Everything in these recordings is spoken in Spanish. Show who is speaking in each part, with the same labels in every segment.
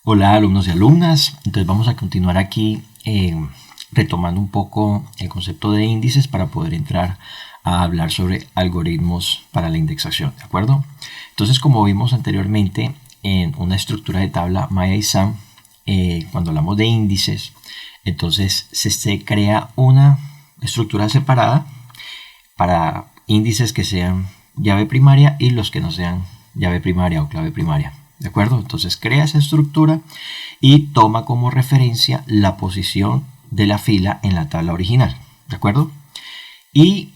Speaker 1: Hola alumnos y alumnas, entonces vamos a continuar aquí retomando un poco el concepto de índices para poder entrar a hablar sobre algoritmos para la indexación, ¿de acuerdo? Entonces, como vimos anteriormente en una estructura de tabla Maya y Sam, cuando hablamos de índices, entonces se crea una estructura separada para índices que sean llave primaria y los que no sean llave primaria o clave primaria. ¿De acuerdo? Entonces crea esa estructura y toma como referencia la posición de la fila en la tabla original. ¿De acuerdo? Y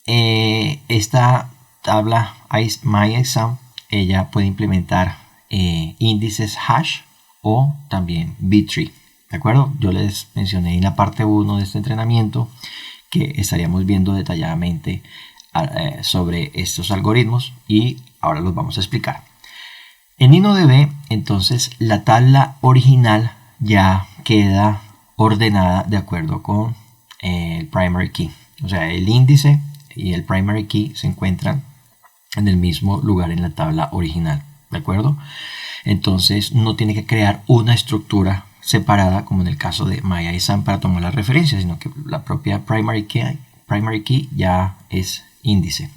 Speaker 1: esta tabla MyExam, ella puede implementar índices hash o también B-tree. ¿De acuerdo? Yo les mencioné en la parte 1 de este entrenamiento que estaríamos viendo detalladamente sobre estos algoritmos y ahora los vamos a explicar. En InnoDB, entonces, la tabla original ya queda ordenada de acuerdo con el primary key. O sea, el índice y el primary key se encuentran en el mismo lugar en la tabla original. ¿De acuerdo? Entonces, no tiene que crear una estructura separada, como en el caso de Maya y Sam, para tomar la referencia, sino que la propia primary key ya es índice.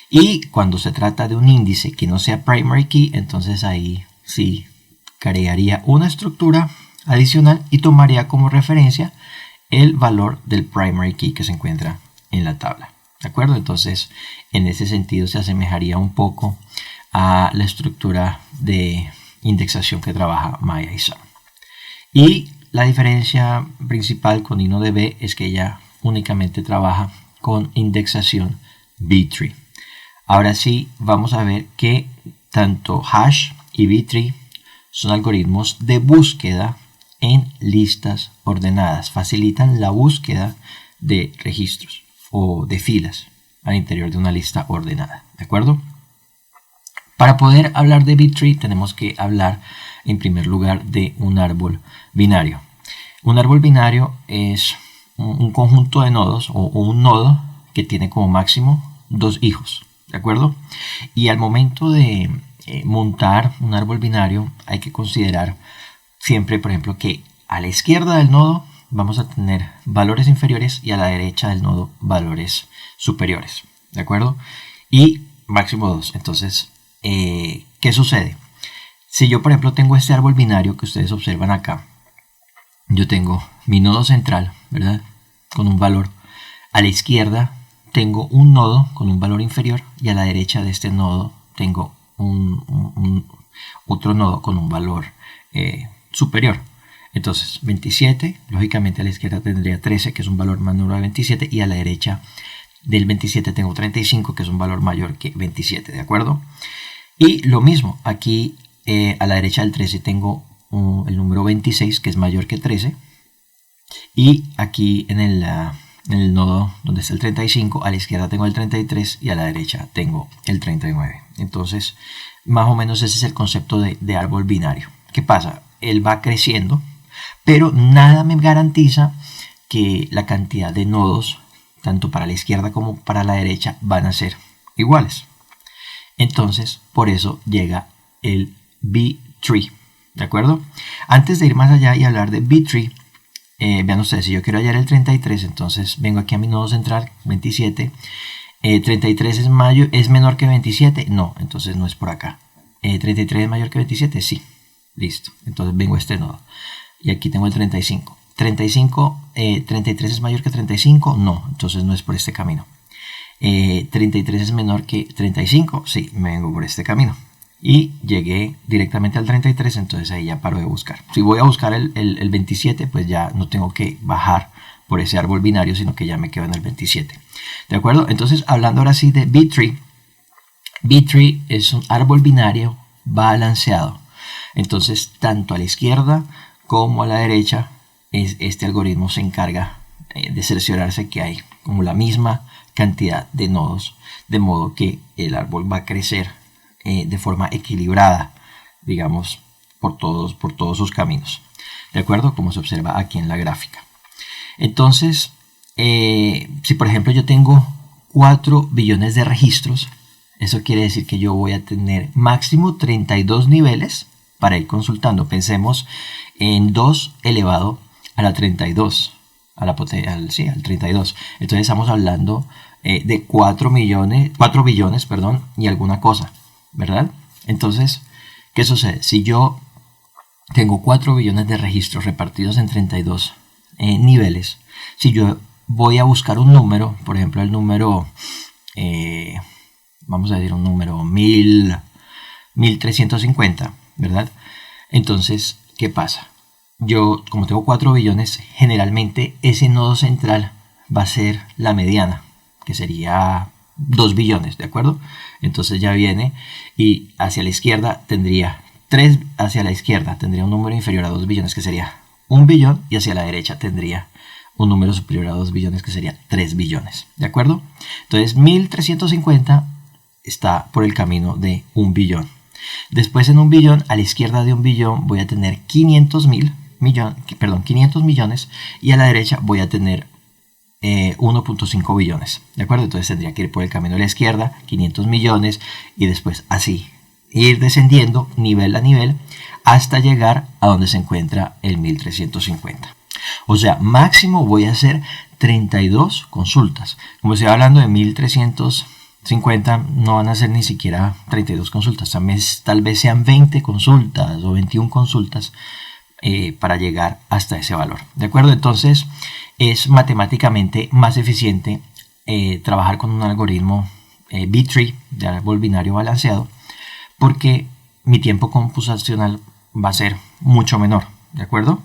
Speaker 1: Y cuando se trata de un índice que no sea primary key, entonces ahí sí crearía una estructura adicional y tomaría como referencia el valor del primary key que se encuentra en la tabla. ¿De acuerdo? Entonces, en ese sentido se asemejaría un poco a la estructura de indexación que trabaja Maya y Sam. Y la diferencia principal con InnoDB es que ella únicamente trabaja con indexación B-tree. Ahora sí, vamos a ver que tanto hash y B-tree son algoritmos de búsqueda en listas ordenadas. Facilitan la búsqueda de registros o de filas al interior de una lista ordenada. ¿De acuerdo? Para poder hablar de B-tree tenemos que hablar en primer lugar de un árbol binario. Un árbol binario es un conjunto de nodos o un nodo que tiene como máximo 2 hijos. ¿De acuerdo? Y al momento de montar un árbol binario hay que considerar siempre, por ejemplo, que a la izquierda del nodo vamos a tener valores inferiores y a la derecha del nodo valores superiores. ¿De acuerdo? Y máximo 2. Entonces, ¿qué sucede? Si yo, por ejemplo, tengo este árbol binario que ustedes observan acá, yo tengo mi nodo central, ¿verdad? Con un valor. A la izquierda tengo un nodo con un valor inferior y a la derecha de este nodo tengo otro nodo con un valor superior. Entonces 27, lógicamente a la izquierda tendría 13, que es un valor menor a 27, y a la derecha del 27 tengo 35, que es un valor mayor que 27, ¿de acuerdo? Y lo mismo, aquí a la derecha del 13 tengo el número 26, que es mayor que 13, y aquí en el nodo donde está el 35, a la izquierda tengo el 33 y a la derecha tengo el 39. Entonces, más o menos ese es el concepto de árbol binario. ¿Qué pasa? Él va creciendo, pero nada me garantiza que la cantidad de nodos, tanto para la izquierda como para la derecha, van a ser iguales. Entonces, por eso llega el B-tree. ¿De acuerdo? Antes de ir más allá y hablar de B-tree, vean ustedes, si yo quiero hallar el 33, entonces vengo aquí a mi nodo central, 27. 33 es menor que 27, no, entonces no es por acá. 33 es mayor que 27, sí, listo. Entonces vengo a este nodo y aquí tengo el 35. 33 es mayor que 35, no, entonces no es por este camino. 33 es menor que 35, sí, me vengo por este camino. Y llegué directamente al 33, entonces ahí ya paro de buscar. Si voy a buscar el 27, pues ya no tengo que bajar por ese árbol binario, sino que ya me quedo en el 27. ¿De acuerdo? Entonces, hablando ahora sí de B-tree. B-tree es un árbol binario balanceado. Entonces, tanto a la izquierda como a la derecha, este algoritmo se encarga de cerciorarse que hay como la misma cantidad de nodos, de modo que el árbol va a crecer de forma equilibrada, digamos, por todos sus caminos. ¿De acuerdo? Como se observa aquí en la gráfica. Entonces, si por ejemplo yo tengo 4 billones de registros, eso quiere decir que yo voy a tener máximo 32 niveles para ir consultando. Pensemos en 2 elevado a la 32, al 32. Entonces estamos hablando de 4 billones, perdón, y alguna cosa, ¿verdad? Entonces, ¿qué sucede? Si yo tengo 4 billones de registros repartidos en 32 niveles, si yo voy a buscar un número, por ejemplo el número, vamos a decir un número 1350, ¿verdad? Entonces, ¿qué pasa? Yo, como tengo 4 billones, generalmente ese nodo central va a ser la mediana, que sería 2 billones, ¿de acuerdo? Entonces ya viene y hacia la izquierda tendría 3, hacia la izquierda tendría un número inferior a 2 billones, que sería 1 billón, y hacia la derecha tendría un número superior a 2 billones, que sería 3 billones, ¿de acuerdo? Entonces 1350 está por el camino de 1 billón. Después en 1 billón, a la izquierda de 1 billón, voy a tener 500 millones, y a la derecha voy a tener 1.5 billones, ¿de acuerdo? Entonces tendría que ir por el camino de la izquierda, 500 millones, y después así, ir descendiendo nivel a nivel hasta llegar a donde se encuentra el 1350. O sea, máximo voy a hacer 32 consultas. Como estoy hablando de 1350, no van a ser ni siquiera 32 consultas, tal vez sean 20 consultas o 21 consultas para llegar hasta ese valor, ¿de acuerdo? Entonces es matemáticamente más eficiente trabajar con un algoritmo B-tree de árbol binario balanceado, porque mi tiempo computacional va a ser mucho menor, ¿de acuerdo?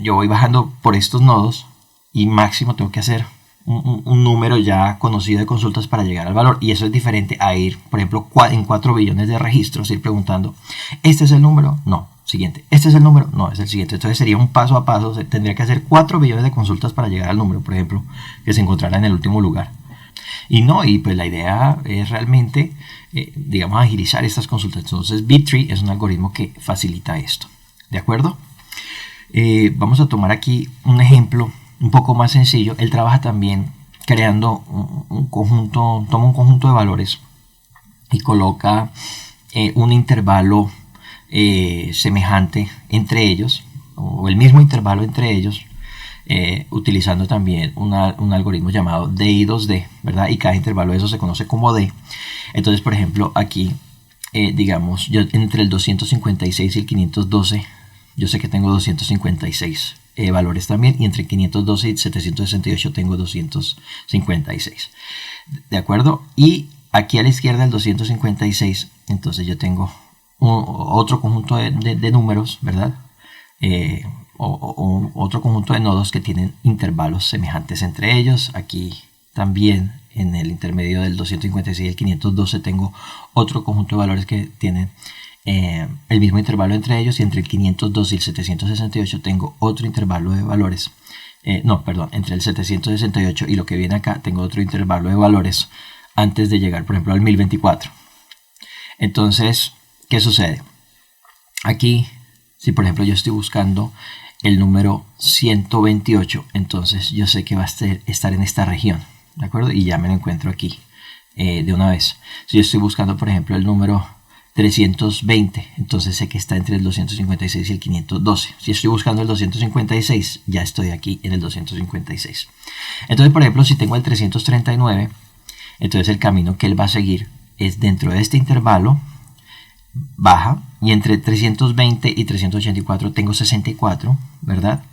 Speaker 1: Yo voy bajando por estos nodos y máximo tengo que hacer un número ya conocido de consultas para llegar al valor, y eso es diferente a ir, por ejemplo, en 4 billones de registros, ir preguntando, ¿este es el número? No, siguiente. ¿Este es el número? No, es el siguiente. Entonces sería un paso a paso, tendría que hacer 4 billones de consultas para llegar al número, por ejemplo, que se encontrara en el último lugar. Y pues la idea es realmente, digamos, agilizar estas consultas. Entonces B-tree es un algoritmo que facilita esto, ¿de acuerdo? Vamos a tomar aquí un ejemplo un poco más sencillo. Él trabaja también creando un conjunto, toma un conjunto de valores y coloca un intervalo semejante entre ellos, o el mismo intervalo entre ellos, utilizando también un algoritmo llamado DI2D, ¿verdad? Y cada intervalo de eso se conoce como D. Entonces, por ejemplo, aquí, digamos, yo entre el 256 y el 512, yo sé que tengo 256 valores también, y entre 512 y 768 tengo 256, ¿de acuerdo? Y aquí a la izquierda del 256, entonces yo tengo otro conjunto de números, ¿verdad? Otro conjunto de nodos que tienen intervalos semejantes entre ellos. Aquí también en el intermedio del 256 y el 512 tengo otro conjunto de valores que tienen el mismo intervalo entre ellos, y entre el 512 y el 768 tengo otro intervalo de valores, entre el 768 y lo que viene acá tengo otro intervalo de valores antes de llegar, por ejemplo, al 1024. Entonces, ¿qué sucede? Aquí, si por ejemplo yo estoy buscando el número 128, entonces yo sé que va a estar en esta región, ¿de acuerdo? Y ya me lo encuentro aquí de una vez. Si yo estoy buscando, por ejemplo, el número 320, entonces sé que está entre el 256 y el 512. Si estoy buscando el 256, ya estoy aquí en el 256. Entonces, por ejemplo, si tengo el 339, entonces el camino que él va a seguir es dentro de este intervalo, baja, y entre 320 y 384 tengo 64, ¿verdad?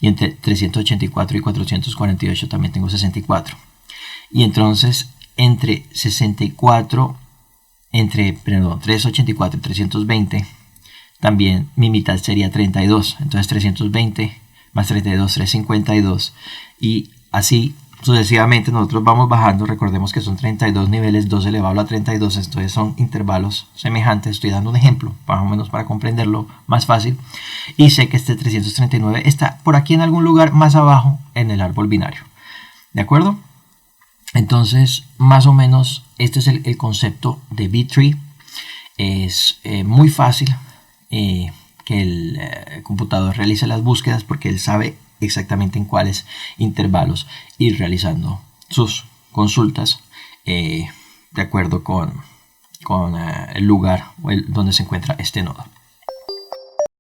Speaker 1: Y entre 384 y 448 también tengo 64. Y entonces entre 384 y 320, también mi mitad sería 32. Entonces 320 más 32, 352. Y así sucesivamente nosotros vamos bajando. Recordemos que son 32 niveles, 2 elevado a la 32. Entonces son intervalos semejantes. Estoy dando un ejemplo, más o menos para comprenderlo más fácil. Y sé que este 339 está por aquí en algún lugar más abajo en el árbol binario. ¿De acuerdo? Entonces, más o menos, este es el concepto de B-tree. Es muy fácil que el computador realice las búsquedas, porque él sabe exactamente en cuáles intervalos ir realizando sus consultas de acuerdo con el lugar donde se encuentra este nodo.